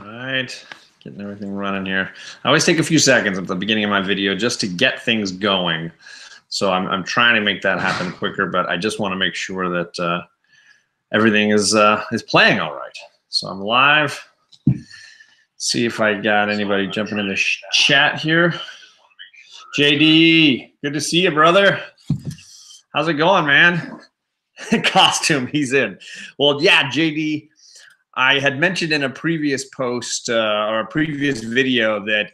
All right, getting everything running here. I always take a few seconds at the beginning of my video just to get things going. So I'm trying to make that happen quicker, but I just want to make sure that everything is playing all right. So I'm live. See if I got anybody jumping in the chat here. JD, good to see you, brother. How's it going, man? Costume, he's in. Well, yeah, JD, I had mentioned in a previous post or a previous video that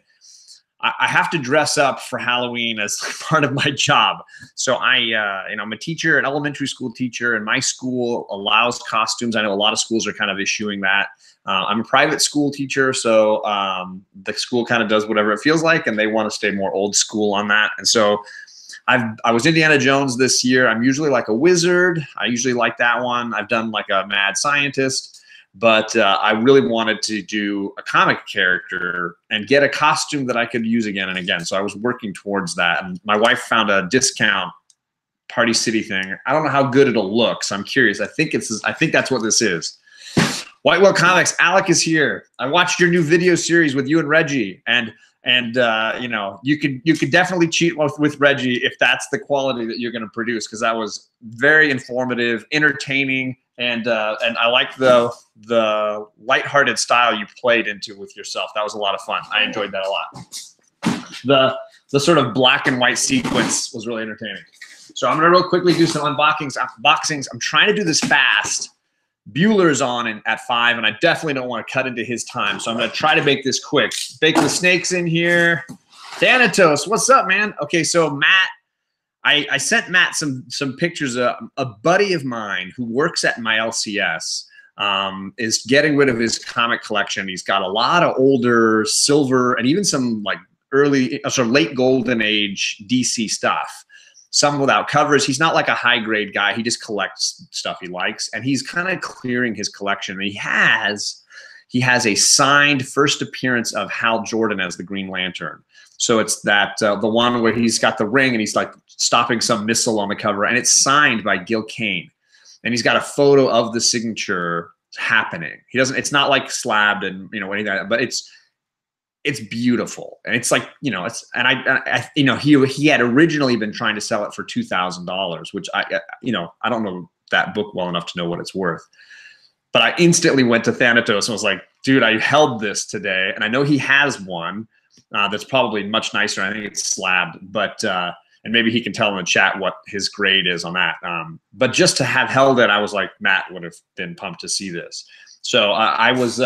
I have to dress up for Halloween as part of my job. So I'm a teacher, an elementary school teacher, and my school allows costumes. I know a lot of schools are kind of issuing that. I'm a private school teacher, so the school kind of does whatever it feels like, and they want to stay more old school on that. And so I was Indiana Jones this year. I'm usually like a wizard. I usually like that one. I've done like a mad scientist. But I really wanted to do a comic character and get a costume that I could use again and again. So I was working towards that. And my wife found a discount Party City thing. I don't know how good it'll look, so I'm curious. I think that's what this is. White Whale Comics, Alec is here. I watched your new video series with you and Reggie, and you know, you could definitely cheat with Reggie if that's the quality that you're going to produce, because that was very informative, entertaining. And I like the lighthearted style you played into with yourself. That was a lot of fun. I enjoyed that a lot. The sort of black and white sequence was really entertaining. So I'm gonna real quickly do some unboxings. I'm trying to do this fast. Bueller's on at 5, and I definitely don't want to cut into his time. So I'm gonna try to make this quick. Bake the snakes in here. Thanatos, what's up, man? Okay, so Matt. I sent Matt some pictures. A buddy of mine who works at my LCS is getting rid of his comic collection. He's got a lot of older silver and even some like early, sort of late golden age DC stuff. Some without covers. He's not like a high grade guy. He just collects stuff he likes, and he's kind of clearing his collection. He has a signed first appearance of Hal Jordan as the Green Lantern. So it's that the one where he's got the ring and he's like stopping some missile on the cover, and it's signed by Gil Kane, and he's got a photo of the signature happening. He doesn't. It's not like slabbed and anything like that, but it's beautiful, and it's like I he had originally been trying to sell it for $2,000, which I don't know that book well enough to know what it's worth. But I instantly went to Thanatos and was like, dude, I held this today, and I know he has one. That's probably much nicer. I think it's slabbed, but and maybe he can tell in the chat what his grade is on that. But just to have held it, I was like, Matt would have been pumped to see this. So I was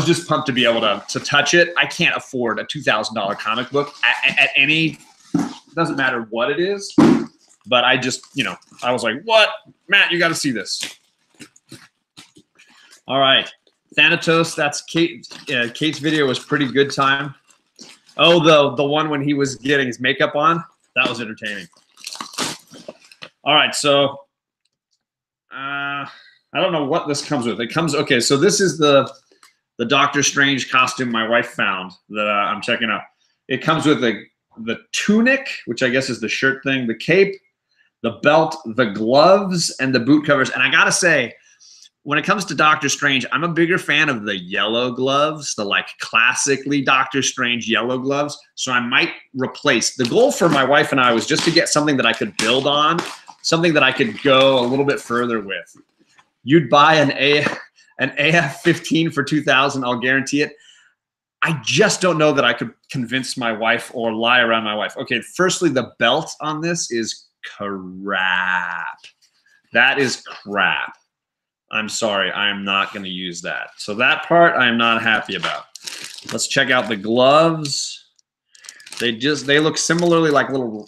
just pumped to be able to touch it. I can't afford a $2,000 comic book at any. Doesn't matter what it is, but I just I was like, what, Matt, you got to see this. All right, Thanatos. That's Kate. Kate's video was pretty good time. Oh, the one when he was getting his makeup on, that was entertaining. All right, so I don't know what this comes with. It comes, okay, so this is the Doctor Strange costume my wife found that I'm checking out. It comes with the tunic, which I guess is the shirt thing, the cape, the belt, the gloves, and the boot covers. And I gotta say, when it comes to Doctor Strange, I'm a bigger fan of the yellow gloves, the like classically Doctor Strange yellow gloves. So I might replace. The goal for my wife and I was just to get something that I could build on, something that I could go a little bit further with. You'd buy an AF-15 for $2,000, I'll guarantee it. I just don't know that I could convince my wife or lie around my wife. Okay, firstly, the belt on this is crap. That is crap. I'm sorry, I'm not going to use that. So that part I'm not happy about. Let's check out the gloves. They look similarly like little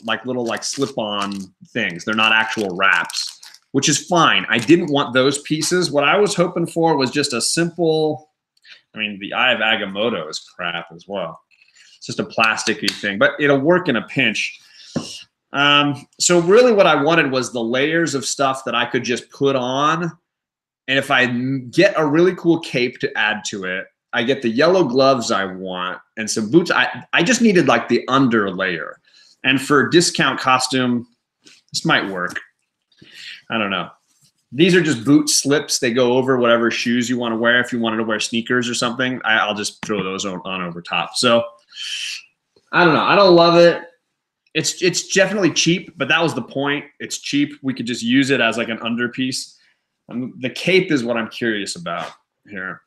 slip-on things. They're not actual wraps, which is fine. I didn't want those pieces. What I was hoping for was just a simple. I mean, the Eye of Agamotto is crap as well. It's just a plasticky thing, but it'll work in a pinch. So really, what I wanted was the layers of stuff that I could just put on. And if I get a really cool cape to add to it, I get the yellow gloves I want and some boots. I just needed like the under layer. And for discount costume, this might work. I don't know. These are just boot slips. They go over whatever shoes you want to wear. If you wanted to wear sneakers or something, I'll just throw those on over top. So I don't know. I don't love it. It's definitely cheap, but that was the point. It's cheap. We could just use it as like an underpiece. The cape is what I'm curious about here.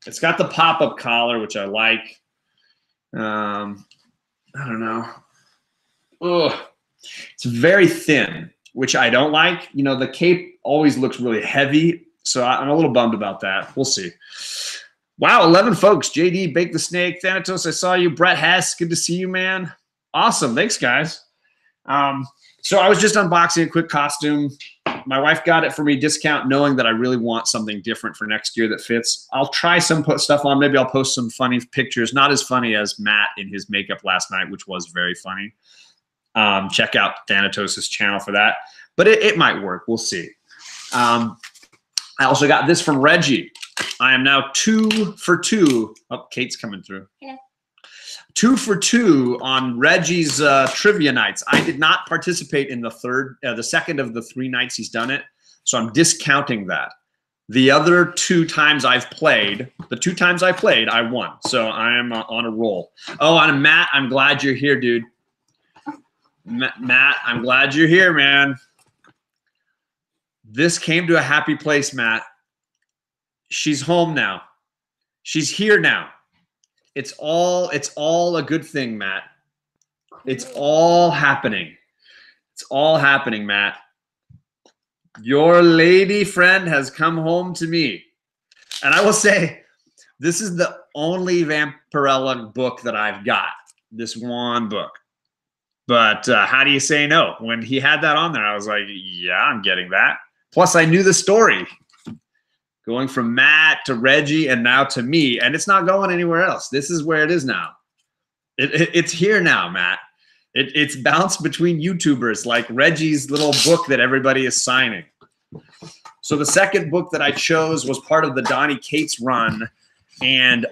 It's got the pop-up collar, which I like. I don't know. Ugh. It's very thin, which I don't like. You know, the cape always looks really heavy, so I'm a little bummed about that. We'll see. Wow, 11 folks. JD, Bake the Snake, Thanatos, I saw you. Brett Hess, good to see you, man. Awesome. Thanks, guys. So I was just unboxing a quick costume. My wife got it for me discount, knowing that I really want something different for next year that fits. I'll try some put stuff on. Maybe I'll post some funny pictures. Not as funny as Matt in his makeup last night, which was very funny. Check out Thanatos' channel for that. But it might work. We'll see. I also got this from Reggie. I am now 2 for 2. Oh, Kate's coming through. Yeah. 2 for 2 on Reggie's trivia nights. I did not participate in the second of the 3 nights he's done it, so I'm discounting that. The other 2 times I've played, the 2 times I played, I won. So I am on a roll. Oh, and Matt, I'm glad you're here, dude. Matt, I'm glad you're here, man. This came to a happy place, Matt. She's home now. She's here now. It's all a good thing, Matt. It's all happening. It's all happening, Matt. Your lady friend has come home to me. And I will say, this is the only Vampirella book that I've got. This one book. But how do you say no? When he had that on there, I was like, yeah, I'm getting that. Plus, I knew the story. Going from Matt to Reggie and now to me, and it's not going anywhere else. This is where it is now. It's here now, Matt. It's bounced between YouTubers like Reggie's little book that everybody is signing. So the second book that I chose was part of the Donnie Cates run. And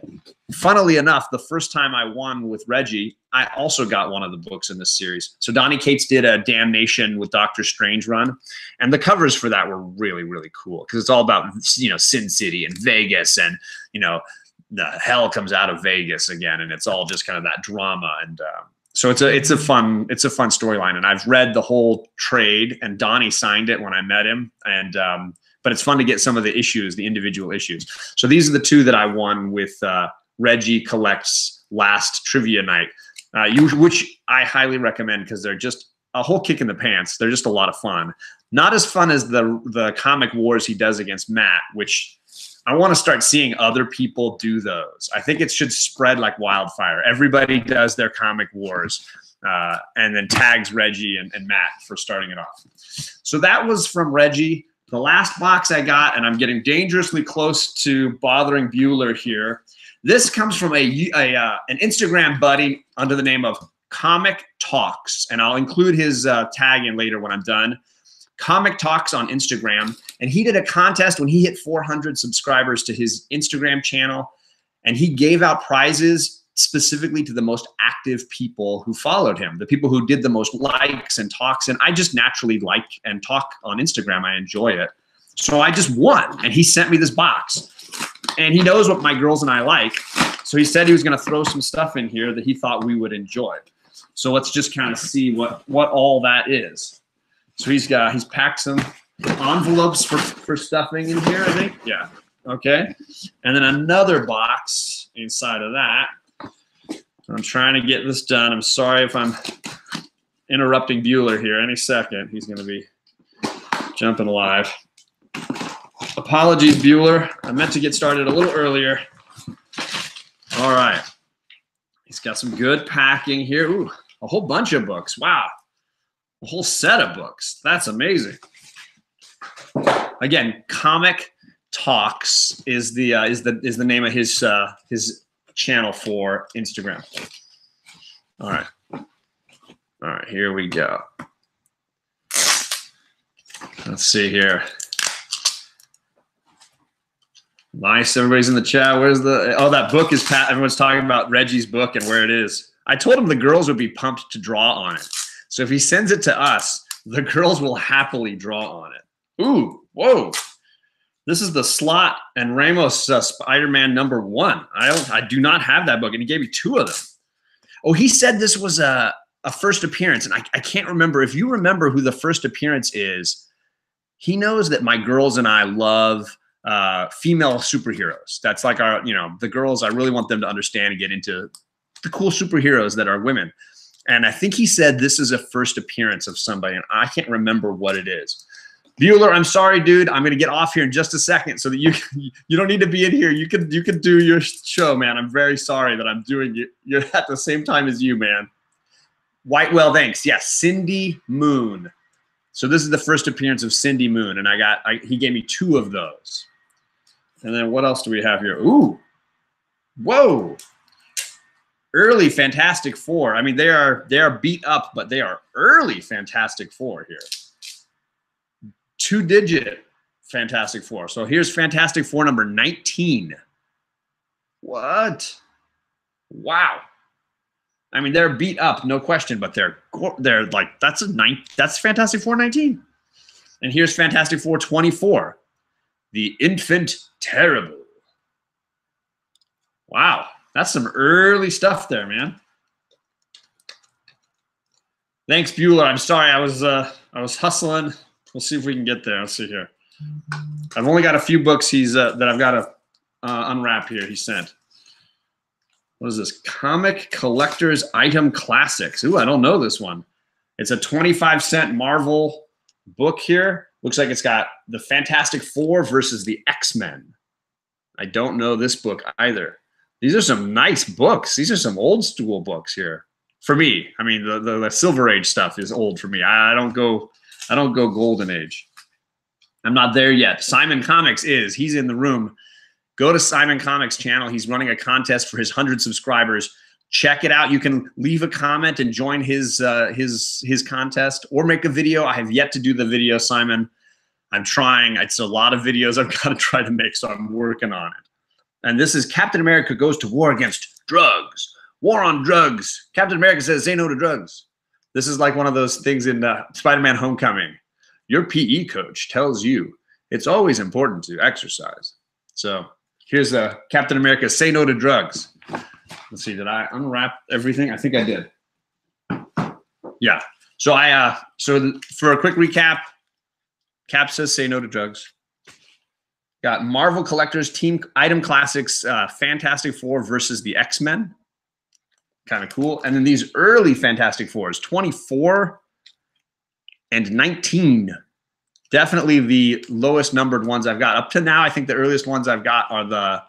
funnily enough, the first time I won with Reggie, I also got one of the books in this series. So Donnie Cates did a Damnation with Doctor Strange run. And the covers for that were really, really cool because it's all about, you know, Sin City and Vegas and, you know, the hell comes out of Vegas again. And it's all just kind of that drama. And so it's a fun storyline. And I've read the whole trade and Donnie signed it when I met him. And, but it's fun to get some of the issues, the individual issues. So these are the 2 that I won with RegieCollects last trivia night, which I highly recommend because they're just a whole kick in the pants. They're just a lot of fun. Not as fun as the comic wars he does against Matt, which I want to start seeing other people do those. I think it should spread like wildfire. Everybody does their comic wars and then tags Reggie and Matt for starting it off. So that was from Reggie. The last box I got, and I'm getting dangerously close to bothering Bueller here. This comes from an Instagram buddy under the name of ComicTalks, and I'll include his tag in later when I'm done. ComicTalks on Instagram, and he did a contest when he hit 400 subscribers to his Instagram channel, and he gave out prizes specifically to the most active people who followed him, the people who did the most likes and talks. And I just naturally like and talk on Instagram. I enjoy it. So I just won, and he sent me this box. And he knows what my girls and I like. So he said he was going to throw some stuff in here that he thought we would enjoy. So let's just kind of see what all that is. So he's packed some envelopes for stuffing in here, I think. Yeah. Okay. And then another box inside of that. I'm trying to get this done. I'm sorry if I'm interrupting Bueller here. Any second, he's going to be jumping live. Apologies, Bueller. I meant to get started a little earlier. All right. He's got some good packing here. Ooh, a whole bunch of books. Wow. A whole set of books. That's amazing. Again, ComicTalks is the name of his channel for Instagram. All right. All right, here we go. Let's see here. Nice, everybody's in the chat. Where's that book is everyone's talking about Reggie's book and where it is. I told him the girls would be pumped to draw on it. So if he sends it to us, the girls will happily draw on it. Ooh, Whoa. This is the Slott and Ramos Spider-Man #1. I do not have that book, and he gave me 2 of them. Oh, he said this was a first appearance, and I can't remember. If you remember who the first appearance is, he knows that my girls and I love female superheroes. That's like our, the girls, I really want them to understand and get into the cool superheroes that are women. And I think he said this is a first appearance of somebody, and I can't remember what it is. Bueller, I'm sorry, dude. I'm gonna get off here in just a second, so that you don't need to be in here. You can do your show, man. I'm very sorry that I'm doing it. You're at the same time as you, man. Whitewell, thanks. Yes, Cindy Moon. So this is the first appearance of Cindy Moon, and he gave me 2 of those. And then what else do we have here? Ooh, whoa. Early Fantastic Four. I mean, they are beat up, but they are early Fantastic Four here. 2-digit Fantastic Four. So here's Fantastic Four number 19. What? Wow. I mean, they're beat up, no question, but they're like, that's Fantastic Four 19. And here's Fantastic Four 24. The Infant Terrible. Wow. That's some early stuff there, man. Thanks, Bueller. I'm sorry. I was hustling. We'll see if we can get there. Let's see here. I've only got a few books that I've got to unwrap here. He sent. What is this? Comic Collectors Item Classics. Ooh, I don't know this one. It's a 25-cent Marvel book here. Looks like it's got the Fantastic Four versus the X-Men. I don't know this book either. These are some nice books. These are some old school books here. For me, I mean, the Silver Age stuff is old for me. I don't go Golden Age. I'm not there yet. Simon Comics is. He's in the room. Go to Simon Comics channel. He's running a contest for his 100 subscribers. Check it out. You can leave a comment and join his contest, or make a video. I have yet to do the video, Simon. I'm trying. It's a lot of videos I've got to try to make, so I'm working on it. And this is Captain America Goes to War Against Drugs. War on drugs. Captain America says, say no to drugs. This is like one of those things in Spider-Man Homecoming. Your PE coach tells you it's always important to exercise. So here's Captain America, say no to drugs. Let's see, did I unwrap everything? I think I did. Yeah. So for a quick recap, Cap says say no to drugs. Got Marvel Collectors Team Item Classics, Fantastic Four versus the X-Men. Kind of cool. And then these early Fantastic Fours, 24 and 19. Definitely the lowest numbered ones I've got. Up to now, I think the earliest ones I've got are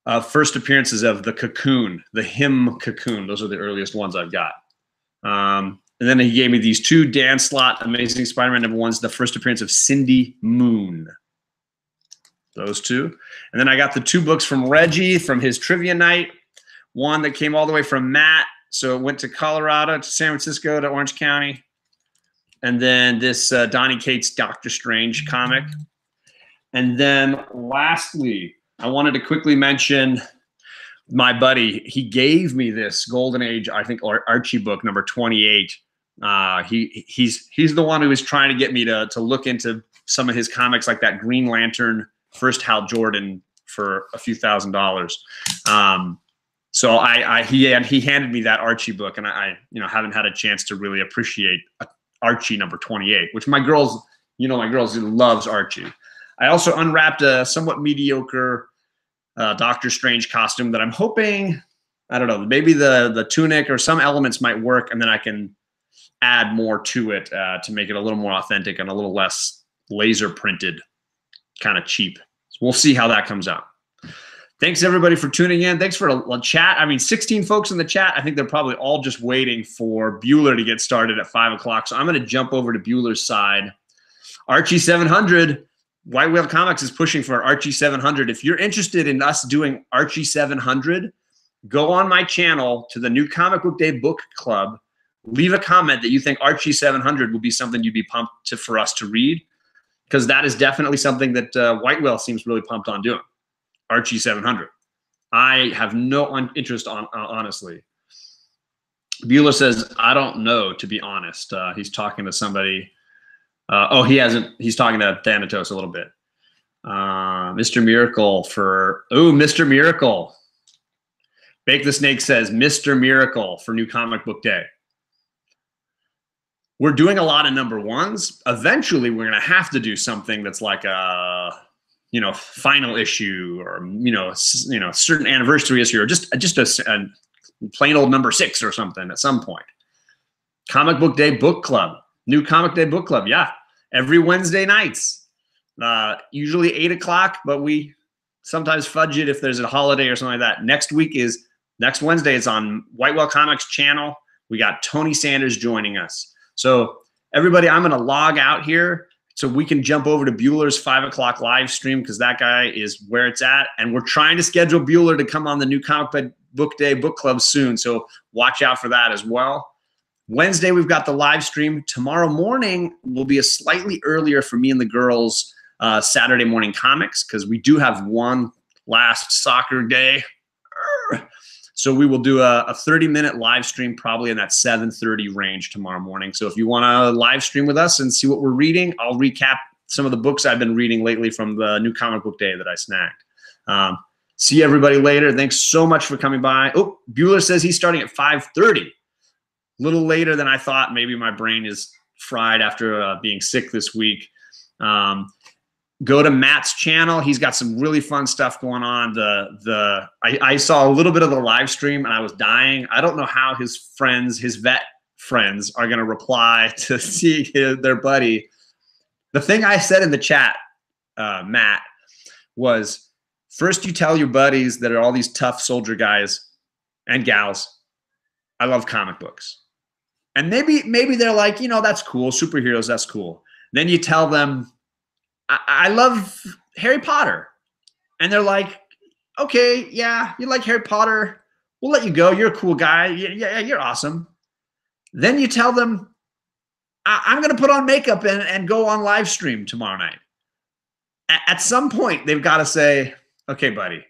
the first appearances of the Cocoon, the Him Cocoon. Those are the earliest ones I've got. And then he gave me these 2 Dan Slott Amazing Spider-Man #1s, the first appearance of Cindy Moon. Those 2. And then I got the 2 books from Reggie from his trivia night. One that came all the way from Matt. So it went to Colorado, to San Francisco, to Orange County. And then this Donny Cates Doctor Strange comic. And then lastly, I wanted to quickly mention my buddy. He gave me this Golden Age, I think, Archie book number 28. He's the one who was trying to get me to look into some of his comics, like that Green Lantern first Hal Jordan for a few $1,000s. So he handed me that Archie book, and I haven't had a chance to really appreciate Archie number 28, which my girls loves Archie. I also unwrapped a somewhat mediocre Doctor Strange costume that I'm hoping, I don't know, maybe the tunic or some elements might work, and then I can add more to it to make it a little more authentic and a little less laser printed, kind of cheap. So we'll see how that comes out. Thanks everybody for tuning in. Thanks for the chat. I mean, 16 folks in the chat. I think they're probably all just waiting for Bueller to get started at 5 o'clock. So I'm going to jump over to Bueller's side. Archie 700. White Whale Comics is pushing for Archie 700. If you're interested in us doing Archie 700, go on my channel to the New Comic Book Day Book Club. Leave a comment that you think Archie 700 will be something you'd be pumped for us to read, because that is definitely something that White Whale seems really pumped on doing. Archie 700. I have no interest honestly. Bueller says, I don't know, to be honest. He's talking to somebody. Oh, he hasn't. He's talking to Thanatos a little bit. Mr. Miracle for, Mr. Miracle. Bake the Snake says, Mr. Miracle for New Comic Book Day. We're doing a lot of #1s. Eventually, we're going to have to do something that's like a, final issue, or, certain anniversary issue, or just a plain old #6 or something at some point. Comic Book Day Book Club. New Comic Day Book Club. Yeah. Every Wednesday nights. Usually 8 o'clock, but we sometimes fudge it if there's a holiday or something like that. Next Wednesday is on Whitewell Comics channel. We got Tony Sanders joining us. So everybody, I'm going to log out here so we can jump over to Bueller's 5 o'clock live stream, because that guy is where it's at. And we're trying to schedule Bueller to come on the New Comic Book Day Book Club soon. So watch out for that as well. Wednesday, we've got the live stream. Tomorrow morning will be a slightly earlier for me and the girls Saturday morning comics, because we do have one last soccer day. So we will do a 30-minute live stream probably in that 7:30 range tomorrow morning. So if you want to live stream with us and see what we're reading, I'll recap some of the books I've been reading lately from the New Comic Book Day that I snagged. See everybody later. Thanks so much for coming by. Oh, Bueller says he's starting at 5:30. A little later than I thought. Maybe my brain is fried after being sick this week. Go to Matt's channel. He's got some really fun stuff going on. I saw a little bit of the live stream and I was dying. I don't know how his friends, his vet friends, are going to reply to see their buddy. The thing I said in the chat, Matt, was first you tell your buddies that are all these tough soldier guys and gals, I love comic books. And maybe they're like, that's cool. Superheroes, that's cool. Then you tell them, I love Harry Potter. And they're like, okay, yeah, you like Harry Potter. We'll let you go. You're a cool guy. Yeah, you're awesome. Then you tell them, I'm going to put on makeup and go on live stream tomorrow night. At some point, they've got to say, okay, buddy,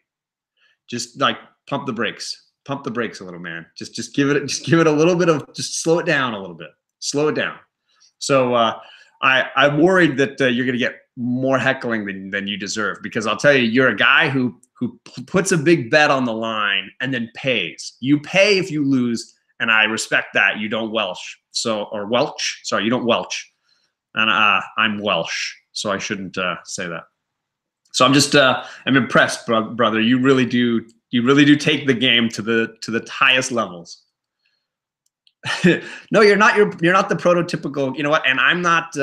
just like pump the brakes. Pump the brakes a little, man. Just give it a little bit of, just slow it down a little bit. Slow it down. So I'm worried that you're going to get more heckling than you deserve, because I'll tell you, you're a guy who puts a big bet on the line and then pays. You pay if you lose, and I respect that. You don't welch. Sorry, you don't welch. And I'm Welsh, so I shouldn't say that. So I'm just I'm impressed, brother. You really do take the game to the highest levels. No, you're not the prototypical, you know what? And I'm not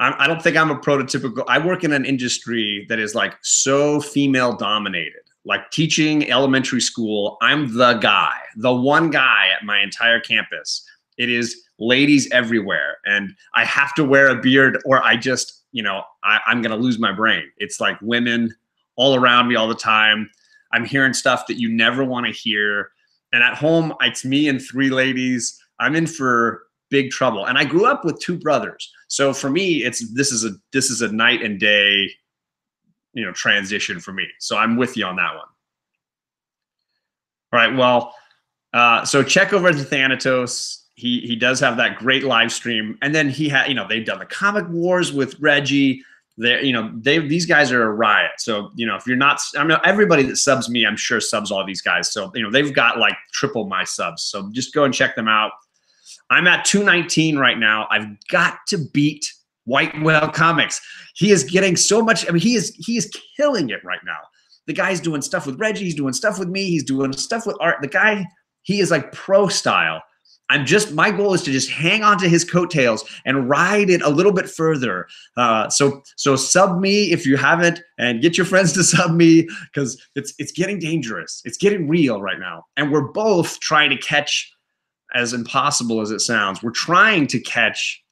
I don't think I'm a prototypical. I work in an industry that is like so female dominated. Like teaching elementary school, I'm the guy, the one guy at my entire campus. It is ladies everywhere, and I have to wear a beard or I just, I'm going to lose my brain. It's like women all around me all the time. I'm hearing stuff that you never want to hear. And at home, it's me and 3 ladies. I'm in for big trouble. And I grew up with 2 brothers. So for me, this is a night and day, transition for me. So I'm with you on that one. All right. Well, so check over to Thanatos. He does have that great live stream. And then he had, they've done the Comic Wars with Reggie. These guys are a riot. So, if you're not, everybody that subs me, I'm sure subs all these guys. So, they've got like triple my subs. So just go and check them out. I'm at 219 right now. I've got to beat Whitewell Comics. He is getting so much. He is killing it right now. The guy's doing stuff with Reggie. He's doing stuff with me. He's doing stuff with Art. The guy, he is like pro style. My goal is to just hang on to his coattails and ride it a little bit further. So sub me if you haven't, and get your friends to sub me, because it's getting dangerous. It's getting real right now. And we're both trying to catch, as impossible as it sounds, we're trying to catch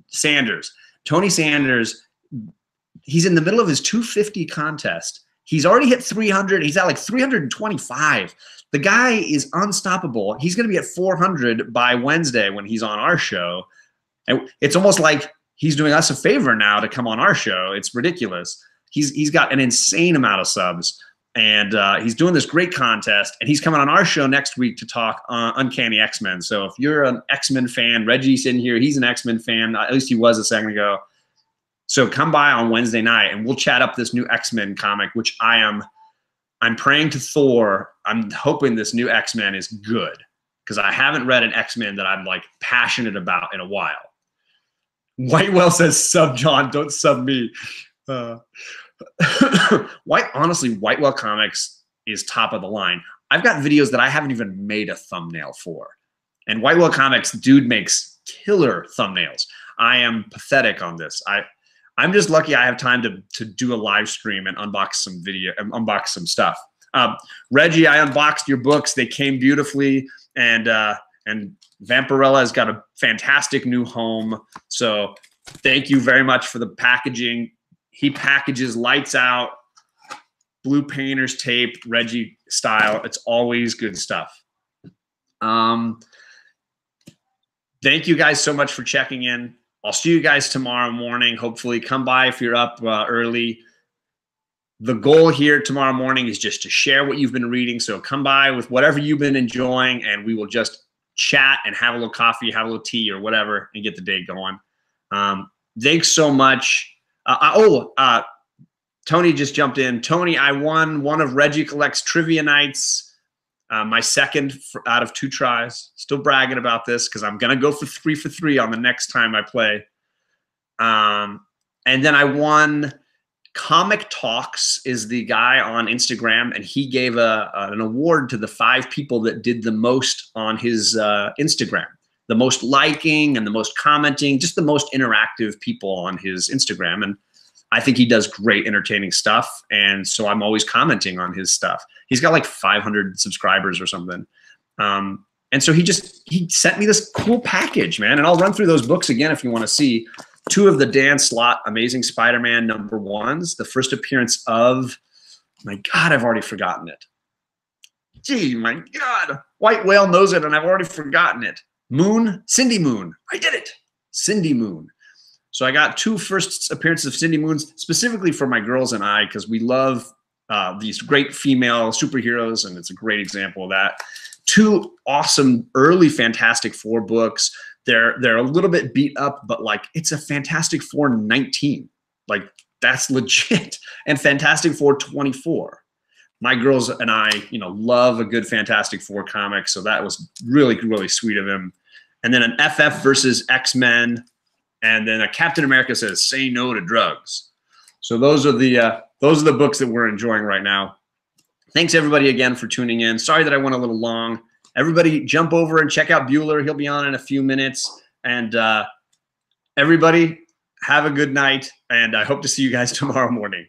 Sanders. Tony Sanders, he's in the middle of his 250 contest. He's already hit 300. He's at like 325. The guy is unstoppable. He's going to be at 400 by Wednesday when he's on our show. And it's almost like he's doing us a favor now to come on our show. It's ridiculous. He's got an insane amount of subs. And he's doing this great contest, and he's coming on our show next week to talk Uncanny X-Men. So if you're an X-Men fan, Reggie's in here. He's an X-Men fan. At least he was a second ago. So come by on Wednesday night, and we'll chat up this new X-Men comic, which I'm praying to Thor. I'm hoping this new X-Men is good, because I haven't read an X-Men that I'm like passionate about in a while. Whitewell says, sub John, don't sub me. Honestly, Whitewell Comics is top of the line. I've got videos that I haven't even made a thumbnail for. And Whitewell Comics, dude makes killer thumbnails. I am pathetic on this. I'm just lucky I have time to do a live stream and unbox some video and unbox some stuff. Reggie, I unboxed your books. They came beautifully, and Vampirella has got a fantastic new home. So thank you very much for the packaging. He packages lights out, blue painter's tape, Reggie style. It's always good stuff. Thank you guys so much for checking in. I'll see you guys tomorrow morning. Hopefully come by if you're up early. The goal here tomorrow morning is just to share what you've been reading. So come by with whatever you've been enjoying, and we will just chat and have a little coffee, have a little tea or whatever, and get the day going. Thanks so much. Tony just jumped in. Tony, I won one of RegieCollects trivia nights, my second out of 2 tries. Still bragging about this because I'm going to go for 3 for 3 on the next time I play. And then I won. ComicTalks is the guy on Instagram, and he gave an award to the 5 people that did the most on his Instagram. The most liking and the most commenting, just the most interactive people on his Instagram. And I think he does great entertaining stuff. And so I'm always commenting on his stuff. He's got like 500 subscribers or something. And so he sent me this cool package, man. And I'll run through those books again if you want to see. 2 of the Dan Slott Amazing Spider-Man #1s. The first appearance of, my God, I've already forgotten it. Gee, my God. White Whale knows it and I've already forgotten it. Cindy Moon. I did it. Cindy Moon. So I got 2 first appearances of Cindy Moons specifically for my girls and I, because we love these great female superheroes, and it's a great example of that. 2 awesome early Fantastic Four books. They're a little bit beat up, but like it's a Fantastic Four 19. Like that's legit. And Fantastic Four 24. My girls and I, love a good Fantastic Four comic, so that was really, really sweet of him. And then an FF versus X-Men, and then a Captain America says, "Say no to drugs." So those are the books that we're enjoying right now. Thanks everybody again for tuning in. Sorry that I went a little long. Everybody jump over and check out Bueller. He'll be on in a few minutes. And everybody have a good night, and I hope to see you guys tomorrow morning.